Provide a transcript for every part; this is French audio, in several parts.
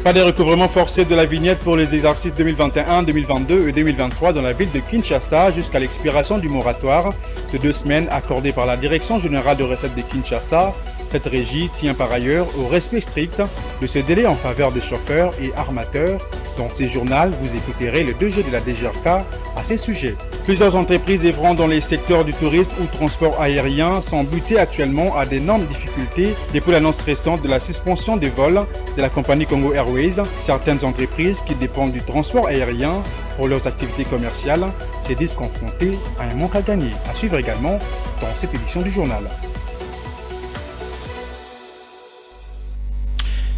Pas de recouvrement forcé de la vignette pour les exercices 2021, 2022 et 2023 dans la ville de Kinshasa jusqu'à l'expiration du moratoire de 2 semaines accordé par la Direction générale de recettes de Kinshasa. Cette régie tient par ailleurs au respect strict de ce délai en faveur des chauffeurs et armateurs. Dans ces journaux, vous écouterez le 2G de la DGRK à ces sujets. Plusieurs entreprises œuvrant dans les secteurs du tourisme ou transport aérien sont butées actuellement à d'énormes difficultés depuis l'annonce récente de la suspension des vols de la compagnie Congo Airways. Certaines entreprises qui dépendent du transport aérien pour leurs activités commerciales se disent confrontées à un manque à gagner. À suivre également dans cette édition du journal.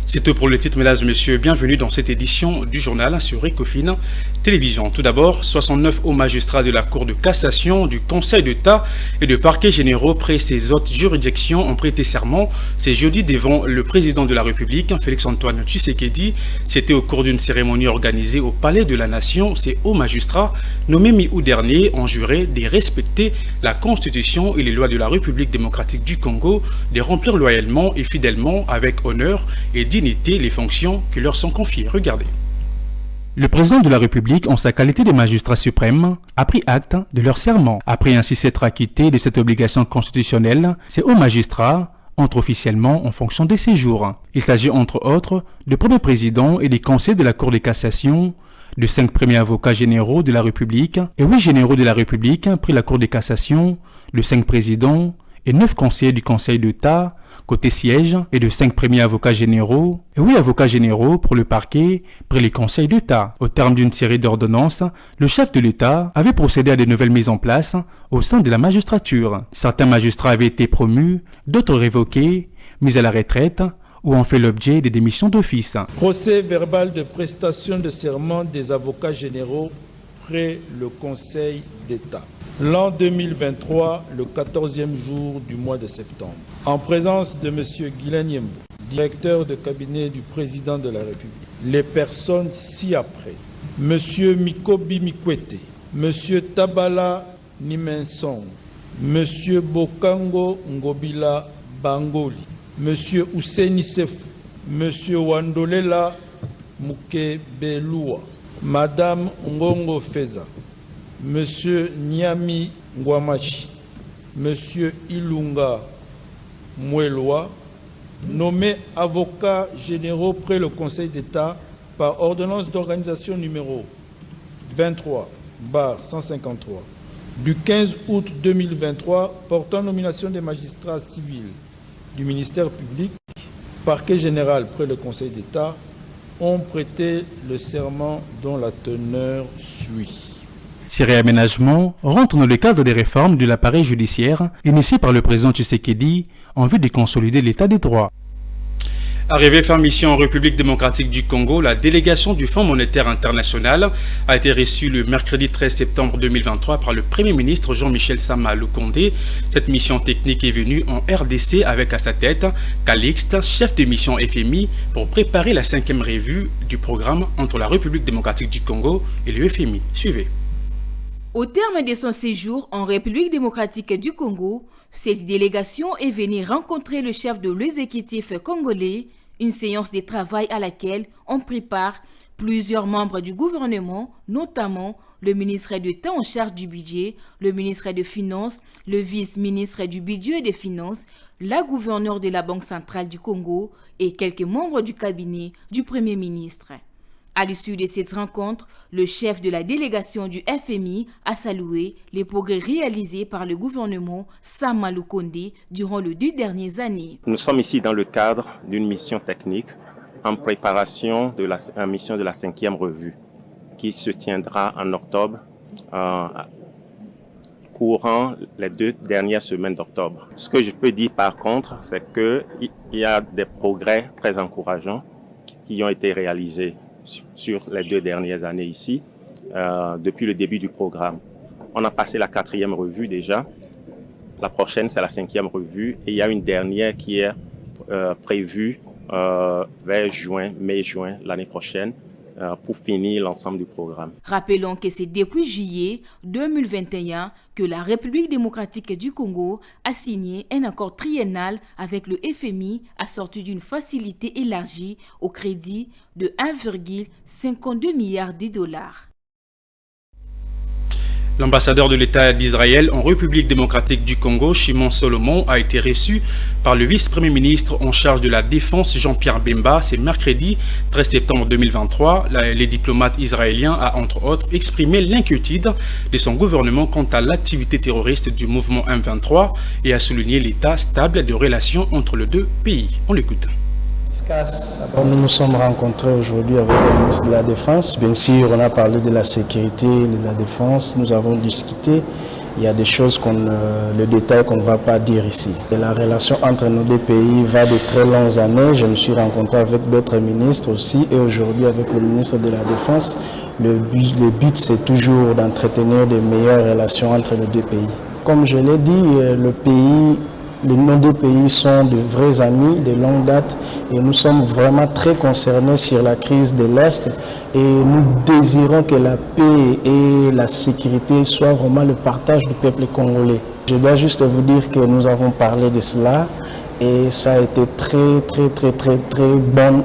C'est tout pour le titre, mesdames et messieurs. Bienvenue dans cette édition du journal sur Ecofin Télévision. Tout d'abord, 69 hauts magistrats de la Cour de cassation, du Conseil d'État et de parquets généraux près ces autres juridictions ont prêté serment ce jeudi devant le président de la République, Félix-Antoine Tshisekedi. C'était au cours d'une cérémonie organisée au Palais de la Nation. Ces hauts magistrats, nommés mi-août dernier, ont juré de respecter la Constitution et les lois de la République démocratique du Congo, de remplir loyalement et fidèlement, avec honneur et dignité, les fonctions qui leur sont confiées. Regardez. Le président de la République, en sa qualité de magistrat suprême, a pris acte de leur serment. Après ainsi s'être acquitté de cette obligation constitutionnelle, ces hauts magistrats entrent officiellement en fonction de ces jours. Il s'agit entre autres du premier président et des conseils de la Cour de cassation, de 5 premiers avocats généraux de la République et 8 généraux de la République pris la Cour de cassation, de 5 présidents et 9 conseillers du Conseil d'État, côté siège, et de 5 premiers avocats généraux, et 8 avocats généraux pour le parquet, près les conseils d'État. Au terme d'une série d'ordonnances, le chef de l'État avait procédé à de nouvelles mises en place au sein de la magistrature. Certains magistrats avaient été promus, d'autres révoqués, mis à la retraite, ou ont fait l'objet des démissions d'office. Procès verbal de prestation de serment des avocats généraux près le Conseil d'État. L'an 2023, le 14e jour du mois de septembre. En présence de M. Guylaine Yembo, directeur de cabinet du président de la République, les personnes ci-après, M. Mikobi Mikwete, M. Tabala Nimensong, M. Bokango Ngobila Bangoli, M. Ousseini Sefou, M. Wandolela Mukebelua, Madame Ngongo Feza, Monsieur Niami Ngwamachi, Monsieur Ilunga Moueloa, nommés avocats généraux près le Conseil d'État par ordonnance d'organisation numéro 23/153 du 15 août 2023 portant nomination des magistrats civils du ministère public, parquet général près le Conseil d'État, ont prêté le serment dont la teneur suit. Ces réaménagements rentrent dans le cadre des réformes de l'appareil judiciaire initiées par le président Tshisekedi en vue de consolider l'état des droits. Arrivée fin mission en République démocratique du Congo, la délégation du Fonds monétaire international a été reçue le mercredi 13 septembre 2023 par le Premier ministre Jean-Michel Sama Lukonde. Cette mission technique est venue en RDC avec à sa tête Calixte, chef de mission FMI, pour préparer la 5e revue du programme entre la République démocratique du Congo et le FMI. Suivez. Au terme de son séjour en République démocratique du Congo, cette délégation est venue rencontrer le chef de l'exécutif congolais, une séance de travail à laquelle ont pris part plusieurs membres du gouvernement, notamment le ministre d'État en charge du budget, le ministre des Finances, le vice-ministre du budget et des Finances, la gouverneure de la Banque centrale du Congo et quelques membres du cabinet du Premier ministre. À l'issue de cette rencontre, le chef de la délégation du FMI a salué les progrès réalisés par le gouvernement Sama Lukonde durant les 2 dernières années. Nous sommes ici dans le cadre d'une mission technique en préparation de la mission de la 5e revue qui se tiendra en octobre, courant les 2 dernières semaines d'octobre. Ce que je peux dire par contre, c'est qu'il y a des progrès très encourageants qui ont été réalisés sur les 2 dernières années ici, depuis le début du programme. On a passé la 4e revue déjà. La prochaine, c'est la 5e revue. Et il y a une dernière qui est prévue vers mai-juin l'année prochaine. pour finir l'ensemble du programme. Rappelons que c'est depuis juillet 2021 que la République démocratique du Congo a signé un accord triennal avec le FMI assorti d'une facilité élargie au crédit de 1,52 milliard de dollars. L'ambassadeur de l'État d'Israël en République démocratique du Congo, Shimon Solomon, a été reçu par le vice-premier ministre en charge de la Défense, Jean-Pierre Bemba. C'est mercredi 13 septembre 2023. Les diplomates israéliens a entre autres exprimé l'inquiétude de son gouvernement quant à l'activité terroriste du mouvement M23 et a souligné l'état stable des relations entre les deux pays. On l'écoute. Nous nous sommes rencontrés aujourd'hui avec le ministre de la Défense. Bien sûr, on a parlé de la sécurité, de la défense. Nous avons discuté. Il y a des choses, le détail qu'on ne va pas dire ici. Et la relation entre nos deux pays va de très longues années. Je me suis rencontré avec d'autres ministres aussi et aujourd'hui avec le ministre de la Défense. Le but c'est toujours d'entretenir de meilleures relations entre nos deux pays. Comme je l'ai dit, nos deux pays sont de vrais amis de longue date et nous sommes vraiment très concernés sur la crise de l'Est et nous désirons que la paix et la sécurité soient vraiment le partage du peuple congolais. Je dois juste vous dire que nous avons parlé de cela et ça a été très bonne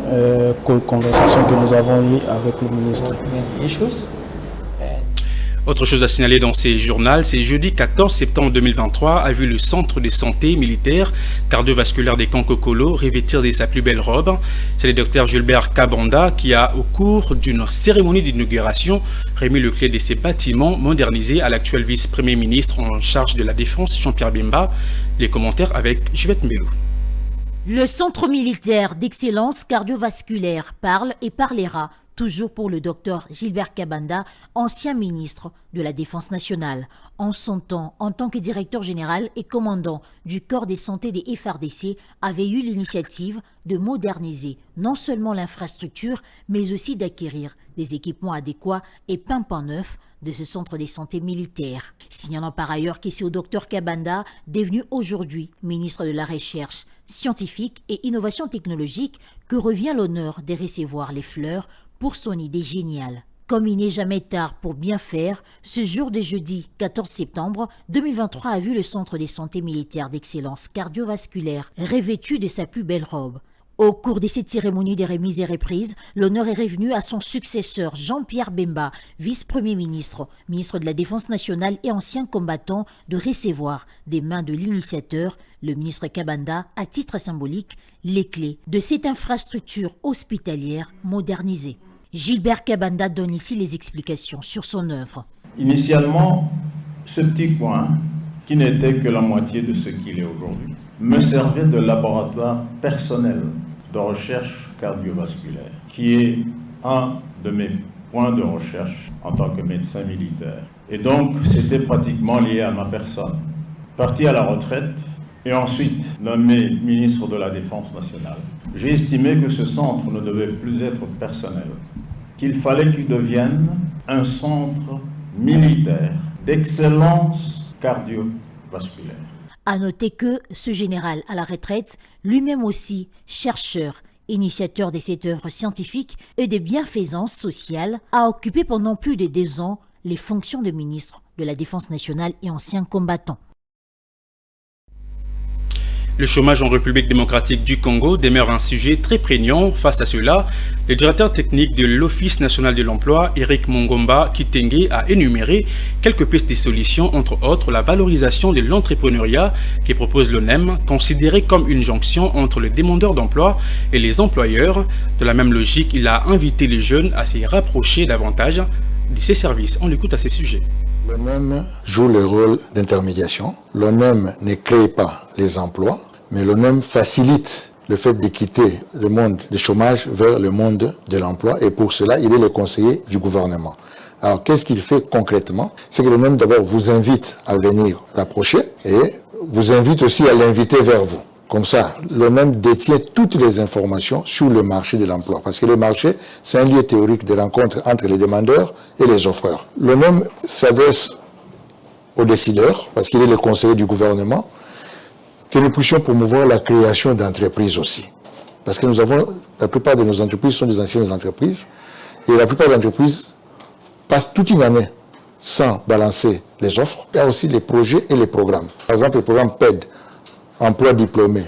conversation que nous avons eue avec le ministre. Autre chose à signaler dans ces journaux, c'est jeudi 14 septembre 2023 a vu le centre de santé militaire cardiovasculaire des Kankokolo revêtir de sa plus belle robe. C'est le docteur Gilbert Kabanda qui a, au cours d'une cérémonie d'inauguration, remis le clé de ces bâtiments modernisés à l'actuel vice-premier ministre en charge de la Défense, Jean-Pierre Bemba. Les commentaires avec Juvette Mbelou. Le centre militaire d'excellence cardiovasculaire parle et parlera toujours pour le docteur Gilbert Kabanda, ancien ministre de la Défense nationale. En son temps, en tant que directeur général et commandant du corps des santé des FARDC, avait eu l'initiative de moderniser non seulement l'infrastructure, mais aussi d'acquérir des équipements adéquats et pimpants neufs de ce centre des santé militaire. Signalant par ailleurs que c'est au docteur Kabanda, devenu aujourd'hui ministre de la Recherche scientifique et innovation technologique, que revient l'honneur de recevoir les fleurs pour son idée géniale. Comme il n'est jamais tard pour bien faire, ce jour de jeudi 14 septembre 2023 a vu le centre de santé militaire d'excellence cardiovasculaire revêtu de sa plus belle robe. Au cours de cette cérémonie des remises et reprises, l'honneur est revenu à son successeur Jean-Pierre Bemba, vice-premier ministre, ministre de la Défense nationale et ancien combattant, de recevoir des mains de l'initiateur, le ministre Kabanda, à titre symbolique, les clés de cette infrastructure hospitalière modernisée. Gilbert Kabanda donne ici les explications sur son œuvre. Initialement, ce petit coin, qui n'était que la moitié de ce qu'il est aujourd'hui, me servait de laboratoire personnel de recherche cardiovasculaire, qui est un de mes points de recherche en tant que médecin militaire. Et donc, c'était pratiquement lié à ma personne. Parti à la retraite et ensuite nommé ministre de la Défense nationale, j'ai estimé que ce centre ne devait plus être personnel, qu'il fallait qu'il devienne un centre militaire d'excellence cardiovasculaire. À noter que ce général à la retraite, lui-même aussi chercheur, initiateur de cette œuvre scientifique et de bienfaisance sociale, a occupé pendant plus de 2 ans les fonctions de ministre de la Défense nationale et ancien combattant. Le chômage en République démocratique du Congo demeure un sujet très prégnant. Face à cela, le directeur technique de l'Office national de l'emploi, Eric Mongomba Kitenge, a énuméré quelques pistes de solutions, entre autres la valorisation de l'entrepreneuriat que propose l'ONEM, considérée comme une jonction entre les demandeurs d'emploi et les employeurs. De la même logique, il a invité les jeunes à se rapprocher davantage de ces services. On l'écoute à ces sujets. L'ONEM joue le rôle d'intermédiation. L'ONEM ne crée pas les emplois, mais l'ONEM facilite le fait de quitter le monde du chômage vers le monde de l'emploi, et pour cela, il est le conseiller du gouvernement. Alors, qu'est-ce qu'il fait concrètement? C'est que l'ONEM d'abord vous invite à venir l'approcher et vous invite aussi à l'inviter vers vous. Comme ça, l'ONEM détient toutes les informations sur le marché de l'emploi. Parce que le marché, c'est un lieu théorique de rencontre entre les demandeurs et les offreurs. L'ONEM s'adresse aux décideurs, parce qu'il est le conseiller du gouvernement, que nous puissions promouvoir la création d'entreprises aussi. Parce que la plupart de nos entreprises sont des anciennes entreprises, Et la plupart des entreprises passent toute une année sans balancer les offres. Il y a aussi les projets et les programmes. Par exemple, le programme PED, emploi diplômé.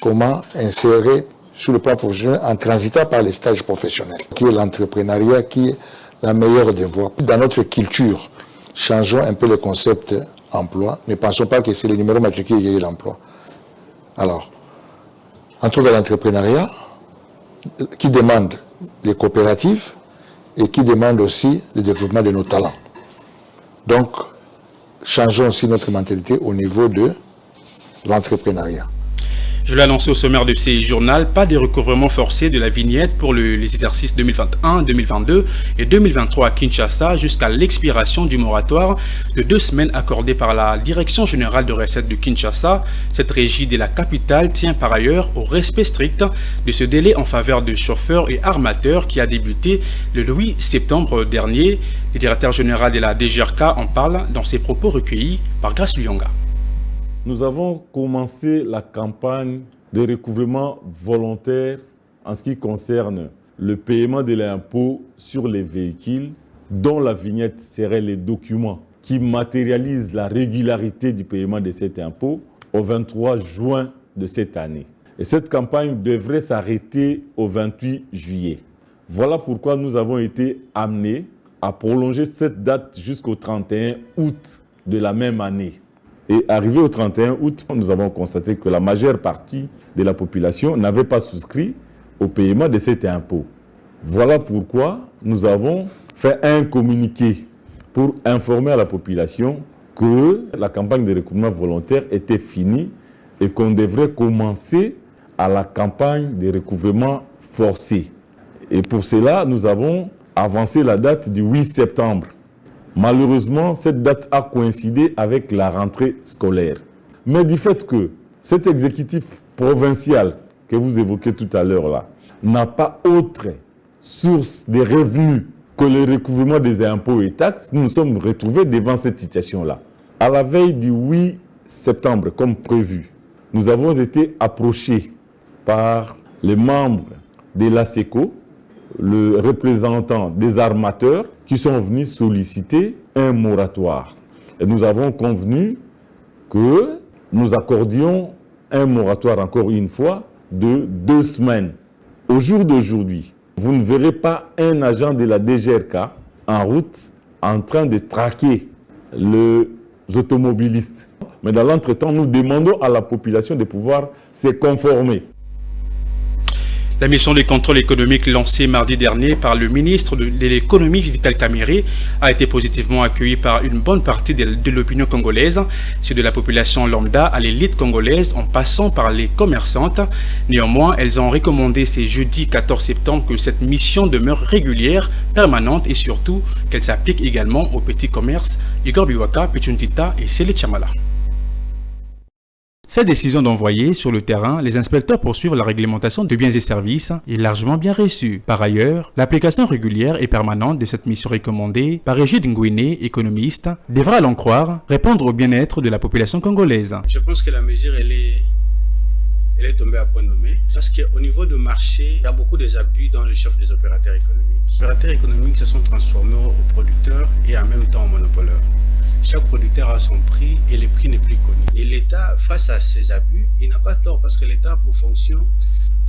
Comment insérer sur le plan professionnel en transitant par les stages professionnels, qui est l'entrepreneuriat, qui est la meilleure des voies. Dans notre culture, changeons un peu le concept emploi. Ne pensons pas que c'est le numéro matriculé qui est l'emploi. Alors, on trouve l'entrepreneuriat qui demande les coopératives et qui demande aussi le développement de nos talents. Donc, changeons aussi notre mentalité au niveau de l'entrepreneuriat. Je l'ai annoncé au sommaire de ces journaux, pas de recouvrement forcé de la vignette pour les exercices 2021, 2022 et 2023 à Kinshasa jusqu'à l'expiration du moratoire de 2 semaines accordé par la Direction générale de recettes de Kinshasa. Cette régie de la capitale tient par ailleurs au respect strict de ce délai en faveur de chauffeurs et armateurs qui a débuté le 8 septembre dernier. Le directeur général de la DGRK en parle dans ses propos recueillis par Grace Lyonga. Nous avons commencé la campagne de recouvrement volontaire en ce qui concerne le paiement de l'impôt sur les véhicules dont la vignette serait les documents qui matérialisent la régularité du paiement de cet impôt au 23 juin de cette année. Et cette campagne devrait s'arrêter au 28 juillet. Voilà pourquoi nous avons été amenés à prolonger cette date jusqu'au 31 août de la même année. Et arrivé au 31 août, nous avons constaté que la majeure partie de la population n'avait pas souscrit au paiement de cet impôt. Voilà pourquoi nous avons fait un communiqué pour informer à la population que la campagne de recouvrement volontaire était finie et qu'on devrait commencer à la campagne de recouvrement forcé. Et pour cela, nous avons avancé la date du 8 septembre. Malheureusement, cette date a coïncidé avec la rentrée scolaire. Mais du fait que cet exécutif provincial que vous évoquez tout à l'heure là n'a pas autre source de revenus que le recouvrement des impôts et taxes, nous nous sommes retrouvés devant cette situation-là. À la veille du 8 septembre, comme prévu, nous avons été approchés par les membres de l'ASECO, le représentant des armateurs, qui sont venus solliciter un moratoire. Et nous avons convenu que nous accordions un moratoire, encore une fois, de 2 semaines. Au jour d'aujourd'hui, vous ne verrez pas un agent de la DGRK en route en train de traquer les automobilistes. Mais dans l'entretemps, nous demandons à la population de pouvoir se conformer. La mission de contrôle économique lancée mardi dernier par le ministre de l'économie Vital Kamerhe a été positivement accueillie par une bonne partie de l'opinion congolaise, c'est de la population lambda à l'élite congolaise en passant par les commerçantes. Néanmoins, elles ont recommandé ce jeudi 14 septembre que cette mission demeure régulière, permanente et surtout qu'elle s'applique également aux petits commerces. Igor Biwaka, Pichundita et Sele Chamala. Cette décision d'envoyer sur le terrain les inspecteurs poursuivre la réglementation de biens et services est largement bien reçue. Par ailleurs, l'application régulière et permanente de cette mission recommandée par Régis Ngouine, économiste, devra, à l'en croire, répondre au bien-être de la population congolaise. Je pense que la mesure, elle est tombée à point nommé. Parce qu'au niveau du marché, il y a beaucoup d'abus dans le chef des opérateurs économiques. Les opérateurs économiques se sont transformés aux producteurs et en même temps aux monopoleurs. Chaque producteur a son prix et le prix n'est plus connu. Et l'État, face à ces abus, il n'a pas tort parce que l'État a pour fonction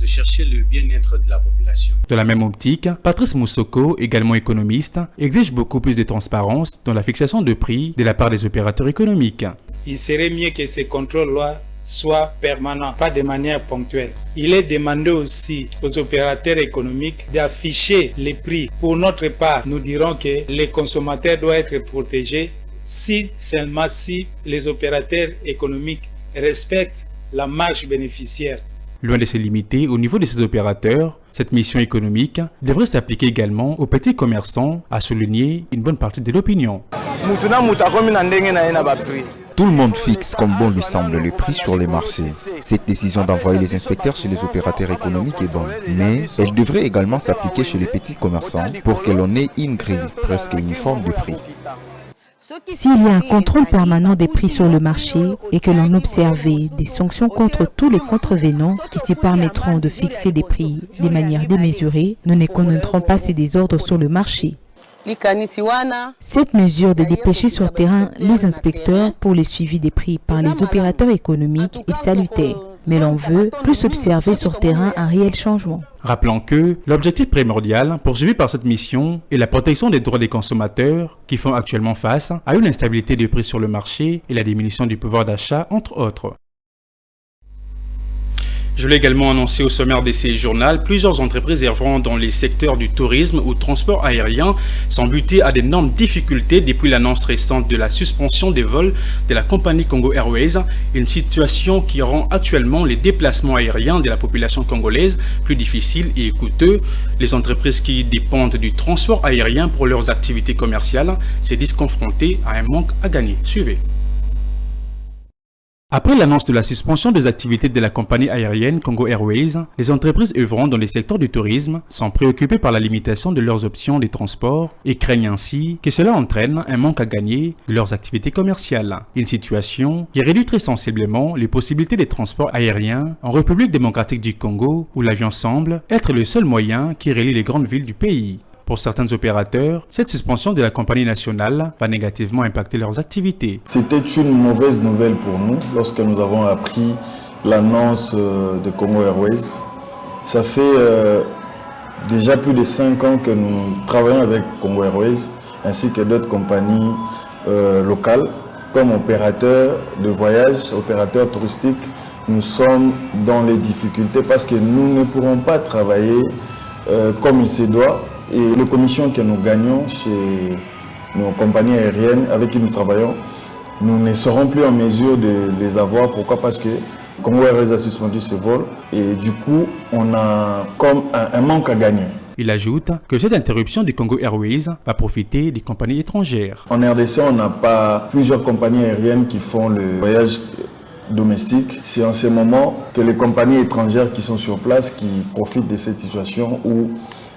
de chercher le bien-être de la population. De la même optique, Patrice Moussoko, également économiste, exige beaucoup plus de transparence dans la fixation de prix de la part des opérateurs économiques. Il serait mieux que ces contrôles-là soient permanents, pas de manière ponctuelle. Il est demandé aussi aux opérateurs économiques d'afficher les prix. Pour notre part, nous dirons que les consommateurs doivent être protégés seulement si les opérateurs économiques respectent la marge bénéficiaire. Loin de se limiter au niveau de ces opérateurs, cette mission économique devrait s'appliquer également aux petits commerçants, a souligné une bonne partie de l'opinion. Tout le monde fixe comme bon lui semble les prix sur les marchés. Cette décision d'envoyer les inspecteurs chez les opérateurs économiques est bonne, mais elle devrait également s'appliquer chez les petits commerçants pour que l'on ait une grille presque uniforme de prix. S'il y a un contrôle permanent des prix sur le marché et que l'on observait des sanctions contre tous les contrevenants qui se permettront de fixer des prix de manière démesurée, nous ne connaîtrons pas ces désordres sur le marché. Cette mesure de dépêcher sur terrain les inspecteurs pour le suivi des prix par les opérateurs économiques est salutaire. Mais l'on veut plus observer sur terrain un réel changement. Rappelons que l'objectif primordial poursuivi par cette mission est la protection des droits des consommateurs qui font actuellement face à une instabilité des prix sur le marché et la diminution du pouvoir d'achat, entre autres. Je l'ai également annoncé au sommaire de ces journaux, plusieurs entreprises œuvrant dans les secteurs du tourisme ou transport aérien sont butées à d'énormes difficultés depuis l'annonce récente de la suspension des vols de la compagnie Congo Airways, une situation qui rend actuellement les déplacements aériens de la population congolaise plus difficiles et coûteux. Les entreprises qui dépendent du transport aérien pour leurs activités commerciales se disent confrontées à un manque à gagner. Suivez. Après l'annonce de la suspension des activités de la compagnie aérienne Congo Airways, les entreprises œuvrant dans les secteurs du tourisme sont préoccupées par la limitation de leurs options de transport et craignent ainsi que cela entraîne un manque à gagner de leurs activités commerciales. Une situation qui réduit très sensiblement les possibilités de transport aérien en République démocratique du Congo où l'avion semble être le seul moyen qui relie les grandes villes du pays. Pour certains opérateurs, cette suspension de la compagnie nationale va négativement impacter leurs activités. C'était une mauvaise nouvelle pour nous lorsque nous avons appris l'annonce de Congo Airways. Ça fait déjà plus de 5 ans que nous travaillons avec Congo Airways ainsi que d'autres compagnies locales comme opérateurs de voyage, opérateurs touristiques. Nous sommes dans les difficultés parce que nous ne pourrons pas travailler comme il se doit. Et les commissions que nous gagnons chez nos compagnies aériennes avec qui nous travaillons, nous ne serons plus en mesure de les avoir. Pourquoi? Parce que Congo Airways a suspendu ce vol et du coup, on a comme un manque à gagner. Il ajoute que cette interruption du Congo Airways va profiter des compagnies étrangères. En RDC, on n'a pas plusieurs compagnies aériennes qui font le voyage domestique. C'est en ce moment que les compagnies étrangères qui sont sur place qui profitent de cette situation où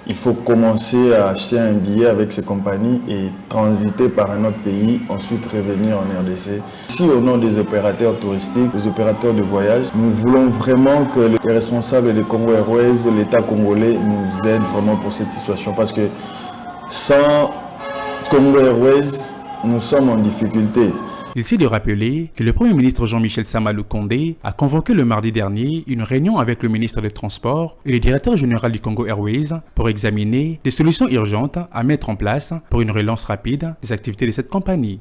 il faut commencer à acheter un billet avec ces compagnies et transiter par un autre pays, ensuite revenir en RDC. Si au nom des opérateurs touristiques, des opérateurs de voyage, nous voulons vraiment que les responsables de Congo Airways, l'État congolais nous aident vraiment pour cette situation parce que sans Congo Airways, nous sommes en difficulté. Il s'est de rappeler que le Premier ministre Jean-Michel Samalou Condé a convoqué le mardi dernier une réunion avec le ministre des Transports et le directeur général du Congo Airways pour examiner des solutions urgentes à mettre en place pour une relance rapide des activités de cette compagnie.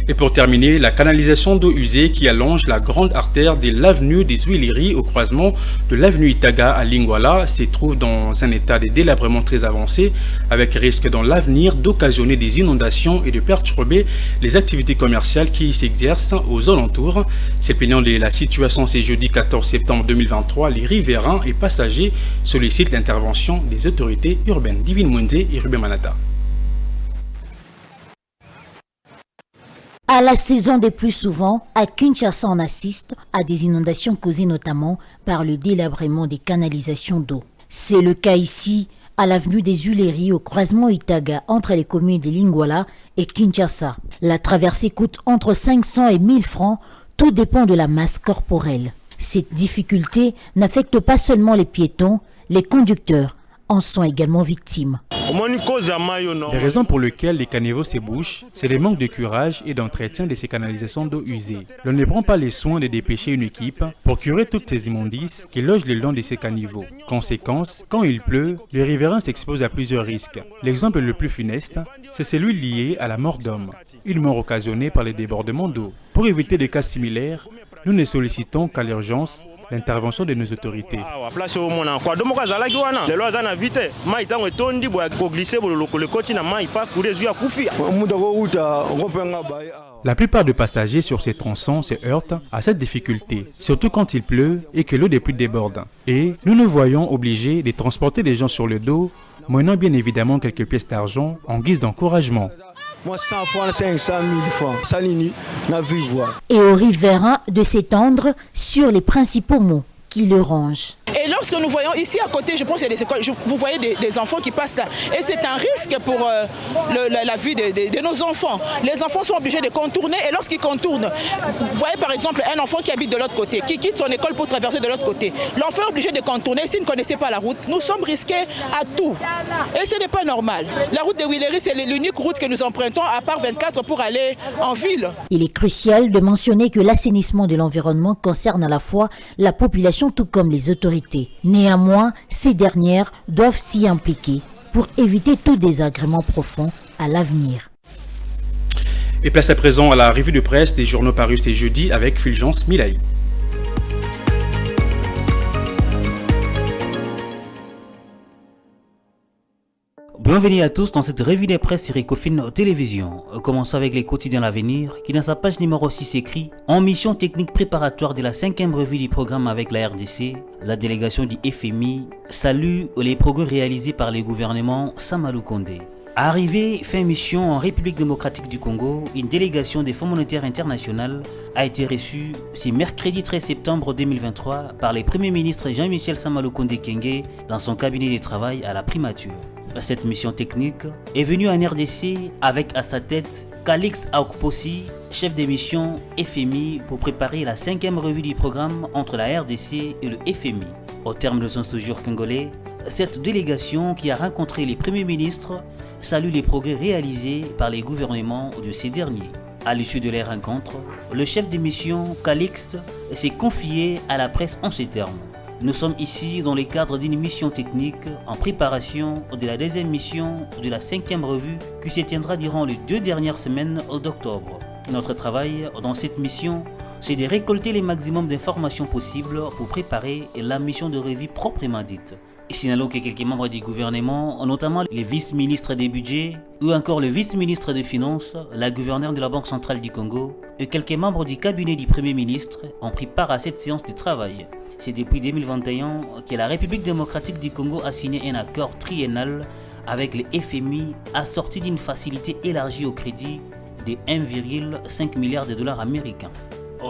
Et pour terminer, la canalisation d'eau usée qui allonge la grande artère de l'avenue des Huileries au croisement de l'avenue Itaga à Lingwala se trouve dans un état de délabrement très avancé avec risque dans l'avenir d'occasionner des inondations et de perturber les activités commerciales qui s'exercent aux alentours. Se plaignant de la situation ce jeudi 14 septembre 2023, les riverains et passagers sollicitent l'intervention des autorités urbaines. Divine Munze et Ruben Manata. À la saison des pluies souvent, à Kinshasa, on assiste à des inondations causées notamment par le délabrement des canalisations d'eau. C'est le cas ici, à l'avenue des Huileries, au croisement Itaga, entre les communes de Lingwala et Kinshasa. La traversée coûte entre 500 et 1000 francs, tout dépend de la masse corporelle. Cette difficulté n'affecte pas seulement les piétons, les conducteurs en sont également victimes. Les raisons pour lesquelles les caniveaux s'ébouchent, c'est le manque de curage et d'entretien de ces canalisations d'eau usées. L'on ne prend pas les soins de dépêcher une équipe pour curer toutes ces immondices qui logent le long de ces caniveaux. Conséquence, quand il pleut, les riverains s'exposent à plusieurs risques. L'exemple le plus funeste, c'est celui lié à la mort d'hommes, une mort occasionnée par les débordements d'eau. Pour éviter des cas similaires, nous ne sollicitons qu'à l'urgence l'intervention de nos autorités. La plupart des passagers sur ces tronçons se heurtent à cette difficulté, surtout quand il pleut et que l'eau des pluies déborde. Et nous nous voyons obligés de transporter des gens sur le dos, moyennant bien évidemment quelques pièces d'argent en guise d'encouragement. Moi, 100 francs, 500 000 francs. Ça n'a vu voir. Et aux riverains de s'étendre sur les principaux mots qui le rongent. Et lorsque nous voyons ici à côté, je pense qu'il y a des écoles, vous voyez des enfants qui passent là. Et c'est un risque pour la vie de nos enfants. Les enfants sont obligés de contourner et lorsqu'ils contournent, vous voyez par exemple un enfant qui habite de l'autre côté, qui quitte son école pour traverser de l'autre côté. L'enfant est obligé de contourner s'il ne connaissait pas la route. Nous sommes risqués à tout. Et ce n'est pas normal. La route de Willery, c'est l'unique route que nous empruntons à part 24 pour aller en ville. Il est crucial de mentionner que l'assainissement de l'environnement concerne à la fois la population tout comme les autorités. Néanmoins, ces dernières doivent s'y impliquer pour éviter tout désagrément profond à l'avenir. Et place à présent à la revue de presse des journaux parus ce jeudi avec Fulgence Milaï. Bienvenue à tous dans cette revue des presse sur Ecofin Télévision. Commençons avec les quotidiens L'Avenir qui dans sa page numéro 6 écrit « En mission technique préparatoire de la 5e revue du programme avec la RDC, la délégation du FMI salue les progrès réalisés par le gouvernement Samalou Kondé. » Arrivée fin mission en République démocratique du Congo, une délégation des Fonds monétaires international a été reçue ce mercredi 13 septembre 2023 par le Premier ministre Jean-Michel Samalou Kondé Kenge dans son cabinet de travail à la primature. Cette mission technique est venue en RDC avec à sa tête Calix Aokposi, chef de mission FMI, pour préparer la 5e revue du programme entre la RDC et le FMI. Au terme de son séjour congolais, cette délégation qui a rencontré les premiers ministres salue les progrès réalisés par les gouvernements de ces derniers. À l'issue de les rencontres, le chef de mission Calixte s'est confié à la presse en ces termes. Nous sommes ici dans le cadre d'une mission technique en préparation de la 2e mission de la 5e revue qui se tiendra durant les 2 dernières semaines d'octobre. Notre travail dans cette mission, c'est de récolter le maximum d'informations possibles pour préparer la mission de revue proprement dite. Signalons que quelques membres du gouvernement, notamment les vice-ministres des budgets ou encore le vice-ministre des Finances, la gouverneure de la Banque centrale du Congo et quelques membres du cabinet du Premier ministre ont pris part à cette séance de travail. C'est depuis 2021 que la République démocratique du Congo a signé un accord triennal avec le FMI assorti d'une facilité élargie au crédit de 1,5 milliard de dollars américains.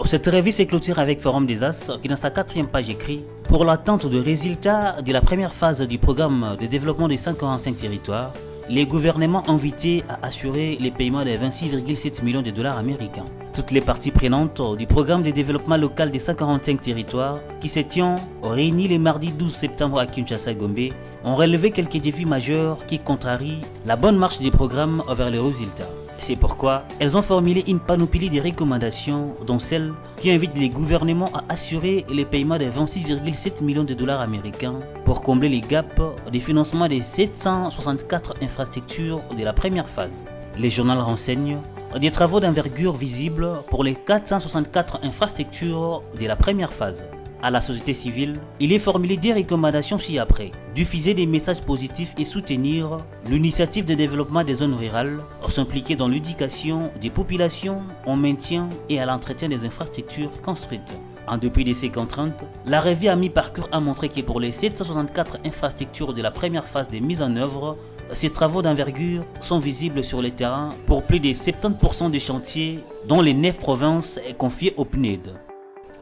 Cette revue s'est clôturée avec Forum des As qui dans sa 4e page écrit « Pour l'attente de résultats de la première phase du programme de développement des 145 territoires, les gouvernements invités à assurer les paiements de 26,7 millions de dollars américains. Toutes les parties prenantes du programme de développement local des 145 territoires qui se tient réunis le mardi 12 septembre à Kinshasa Gombe ont relevé quelques défis majeurs qui contrarient la bonne marche du programme vers les résultats. C'est pourquoi elles ont formulé une panoplie de recommandations, dont celle qui invite les gouvernements à assurer les paiements de 26,7 millions de dollars américains pour combler les gaps de financement des 764 infrastructures de la première phase. Les journaux renseignent des travaux d'envergure visibles pour les 464 infrastructures de la première phase. À la société civile, il est formulé des recommandations ci-après. Diffuser des messages positifs et soutenir l'initiative de développement des zones rurales, s'impliquer dans l'éducation des populations, au maintien et à l'entretien des infrastructures construites. En dépit de ces contraintes, la revue à mi-parcours a montré que pour les 764 infrastructures de la première phase de mise en œuvre, ces travaux d'envergure sont visibles sur le terrain pour plus de 70% des chantiers dont les 9 provinces est confiées au PNUD.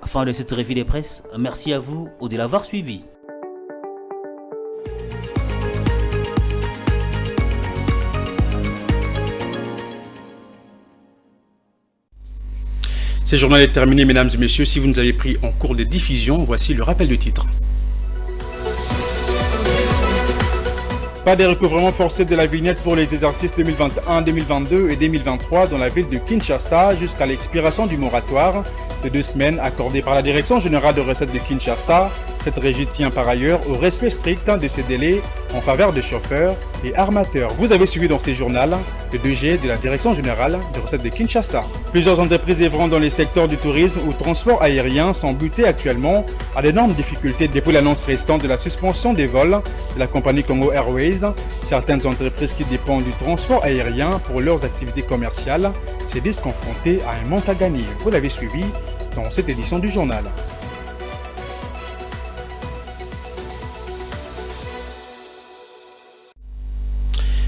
Fin de cette revue de presse, merci à vous de l'avoir suivi. Ce journal est terminé, mesdames et messieurs. Si vous nous avez pris en cours de diffusion, voici le rappel de titre. Pas de recouvrement forcé de la vignette pour les exercices 2021, 2022 et 2023 dans la ville de Kinshasa jusqu'à l'expiration du moratoire de 2 semaines accordé par la Direction générale de recettes de Kinshasa. Cette régie tient par ailleurs au respect strict de ces délais en faveur des chauffeurs et armateurs. Vous avez suivi dans ces journaux le 2G de la Direction générale de recettes de Kinshasa. Plusieurs entreprises œuvrant dans les secteurs du tourisme ou transport aérien sont butées actuellement à d'énormes difficultés depuis l'annonce récente de la suspension des vols de la compagnie Congo Airways. Certaines entreprises qui dépendent du transport aérien pour leurs activités commerciales se disent confrontées à un manque à gagner. Vous l'avez suivi dans cette édition du journal.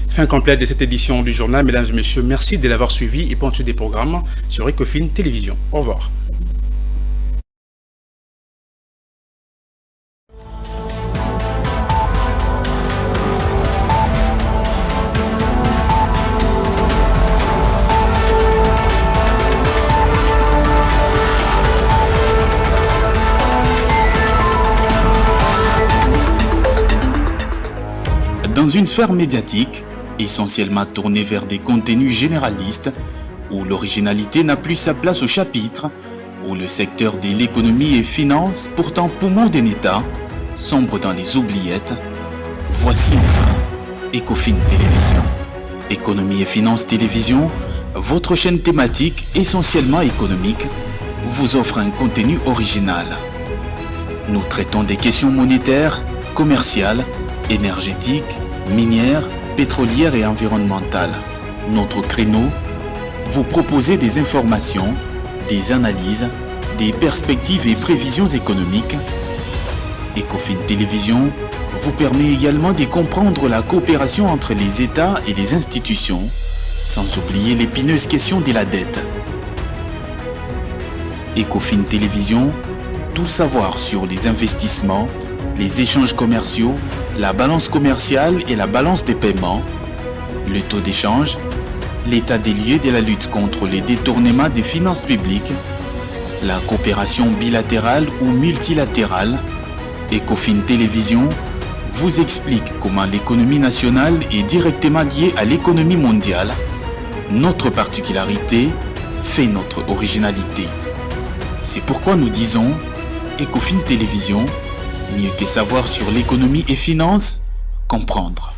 Fin complète de cette édition du journal, mesdames et messieurs. Merci de l'avoir suivi et pour des programmes sur Ecofin Télévision. Au revoir. dans une sphère médiatique, essentiellement tournée vers des contenus généralistes, où l'originalité n'a plus sa place au chapitre, où le secteur de l'économie et finance, pourtant poumon d'un État, sombre dans les oubliettes, voici enfin Ecofin Télévision. Économie et finance télévision, votre chaîne thématique essentiellement économique, vous offre un contenu original. Nous traitons des questions monétaires, commerciales, énergétiques, minières, pétrolières et environnementales. Notre créneau, vous proposer des informations, des analyses, des perspectives et prévisions économiques. Ecofin Télévision vous permet également de comprendre la coopération entre les États et les institutions, sans oublier l'épineuse question de la dette. Ecofin Télévision, tout savoir sur les investissements, les échanges commerciaux, la balance commerciale et la balance des paiements, le taux d'échange, l'état des lieux de la lutte contre les détournements des finances publiques, la coopération bilatérale ou multilatérale. Ecofin Télévision vous explique comment l'économie nationale est directement liée à l'économie mondiale. Notre particularité fait notre originalité. C'est pourquoi nous disons Ecofin Télévision, mieux que savoir sur l'économie et finances, comprendre.